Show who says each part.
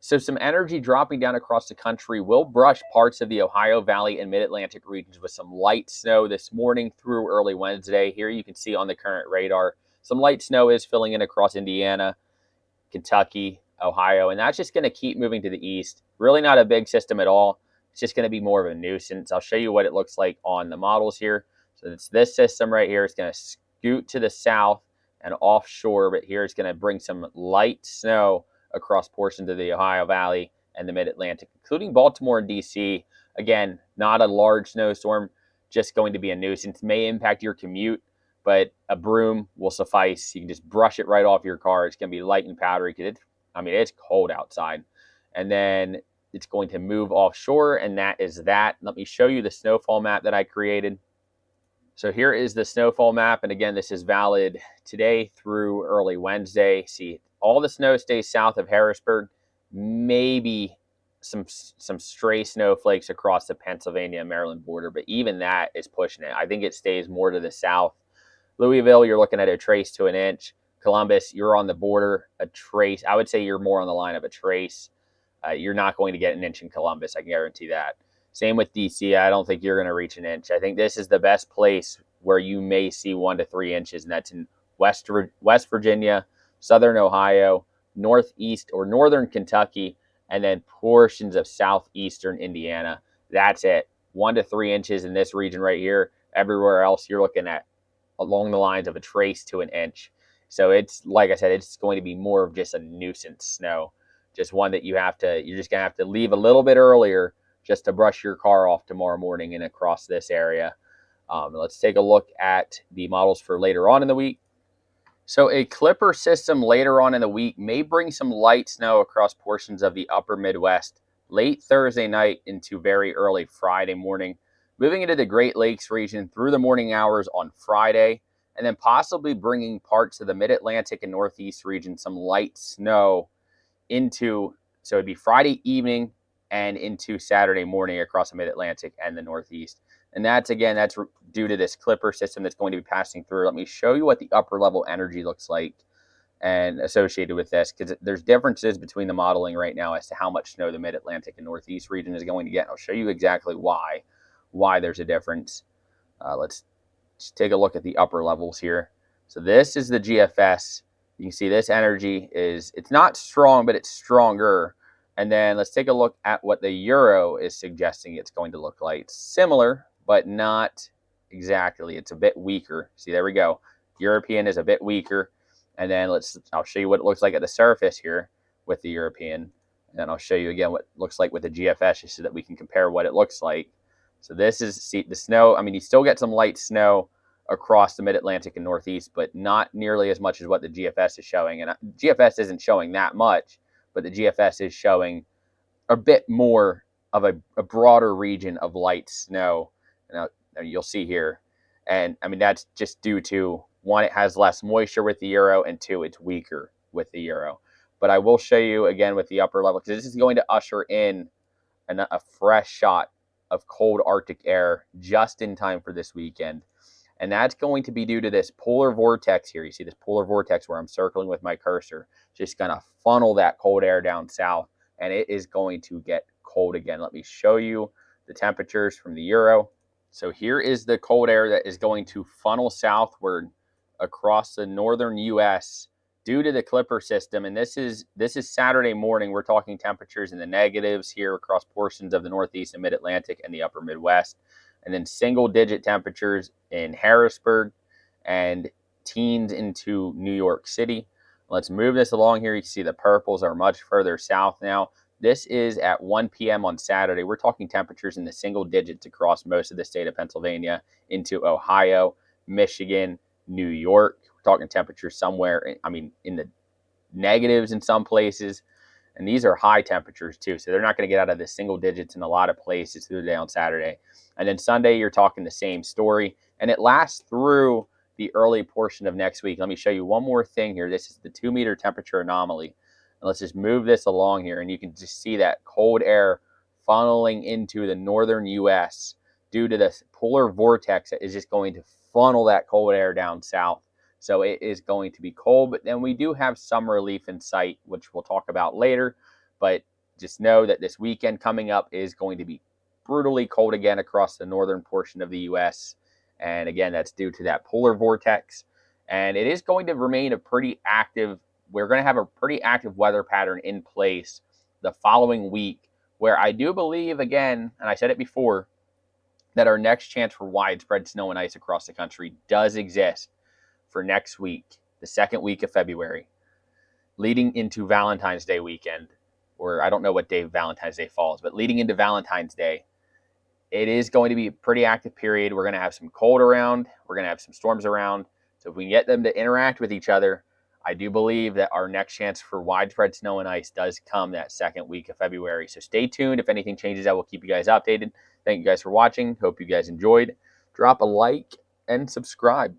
Speaker 1: So some energy dropping down across the country will brush parts of the Ohio Valley and Mid-Atlantic regions with some light snow this morning through early Wednesday. Here you can see on the current radar, some light snow is filling in across Indiana, Kentucky, Ohio, and that's just going to keep moving to the east. Really not a big system at all. It's just going to be more of a nuisance. I'll show you what it looks like on the models here. So it's this system right here. It's going to scoot to the south and offshore, but here it's going to bring some light snow across portions of the Ohio Valley and the Mid-Atlantic, including Baltimore and D.C. Again, not a large snowstorm, just going to be a nuisance. May impact your commute, but a broom will suffice. You can just brush it right off your car. It's going to be light and powdery because it's cold outside. And then it's going to move offshore, and that is that. Let me show you the snowfall map that I created. So here is the snowfall map, and again, this is valid today through early Wednesday. See, all the snow stays south of Harrisburg, maybe some stray snowflakes across the Pennsylvania and Maryland border, but even that is pushing it. I think it stays more to the south. Louisville, you're looking at a trace to an inch. Columbus, you're on the border, a trace. I would say you're more on the line of a trace. You're not going to get an inch in Columbus, I can guarantee that. Same with DC. I don't think you're going to reach an inch. I think this is the best place where you may see 1 to 3 inches, and that's in West Virginia, Southern Ohio, Northeast or Northern Kentucky, and then portions of Southeastern Indiana. That's it. 1 to 3 inches in this region right here. Everywhere else, you're looking at along the lines of a trace to an inch. So it's, like I said, it's going to be more of just a nuisance snow. Just one that you're just going to have to leave a little bit earlier just to brush your car off tomorrow morning and across this area. Let's take a look at the models for later on in the week. So a clipper system later on in the week may bring some light snow across portions of the upper Midwest late Thursday night into very early Friday morning, moving into the Great Lakes region through the morning hours on Friday, and then possibly bringing parts of the Mid-Atlantic and Northeast region some light snow so it'd be Friday evening and into Saturday morning across the Mid-Atlantic and the Northeast. And that's due to this clipper system that's going to be passing through. Let me show you what the upper level energy looks like and associated with this, because there's differences between the modeling right now as to how much snow the Mid-Atlantic and Northeast region is going to get. I'll show you exactly why there's a difference. Let's just take a look at the upper levels here. So this is the GFS. You can see this energy it's not strong, but it's stronger. And then let's take a look at what the Euro is suggesting it's going to look like. It's similar, but not exactly. It's a bit weaker. See, there we go. European is a bit weaker. And then I'll show you what it looks like at the surface here with the European. And then I'll show you again what it looks like with the GFS just so that we can compare what it looks like. So this is, see, the snow. You still get some light snow across the Mid-Atlantic and Northeast, but not nearly as much as what the GFS is showing. And GFS isn't showing that much, but the GFS is showing a bit more of a broader region of light snow. Now, you'll see here. And that's just due to, one, it has less moisture with the Euro, and two, it's weaker with the Euro. But I will show you again with the upper level, because this is going to usher in a fresh shot of cold Arctic air just in time for this weekend. And that's going to be due to this polar vortex here. You see this polar vortex where I'm circling with my cursor, just going to funnel that cold air down south, and it is going to get cold again. Let me show you the temperatures from the Euro. So here is the cold air that is going to funnel southward across the northern U.S. due to the clipper system. And this is Saturday morning. We're talking temperatures in the negatives here across portions of the Northeast and Mid-Atlantic and the upper Midwest. And then single-digit temperatures in Harrisburg and teens into New York City. Let's move this along here. You can see the purples are much further south now. This is at 1 p.m. on Saturday. We're talking temperatures in the single digits across most of the state of Pennsylvania into Ohio, Michigan, New York. We're talking temperatures somewhere, in the negatives in some places. And these are high temperatures too, so they're not going to get out of the single digits in a lot of places through the day on Saturday. And then Sunday, you're talking the same story, and it lasts through the early portion of next week. Let me show you one more thing here. This is the 2-meter temperature anomaly. And let's just move this along here, and you can just see that cold air funneling into the northern U.S. due to this polar vortex that is just going to funnel that cold air down south. So it is going to be cold, but then we do have some relief in sight, which we'll talk about later. But just know that this weekend coming up is going to be brutally cold again across the northern portion of the U.S. And again, that's due to that polar vortex. And it is going to remain a pretty active, we're going to have a pretty active weather pattern in place the following week, where I do believe, again, and I said it before, that our next chance for widespread snow and ice across the country does exist for next week, the second week of February, leading into Valentine's Day weekend, or I don't know what day Valentine's Day falls, but leading into Valentine's Day, it is going to be a pretty active period. We're going to have some cold around. We're going to have some storms around. So if we can get them to interact with each other, I do believe that our next chance for widespread snow and ice does come that second week of February. So stay tuned. If anything changes, I will keep you guys updated. Thank you guys for watching. Hope you guys enjoyed. Drop a like and subscribe.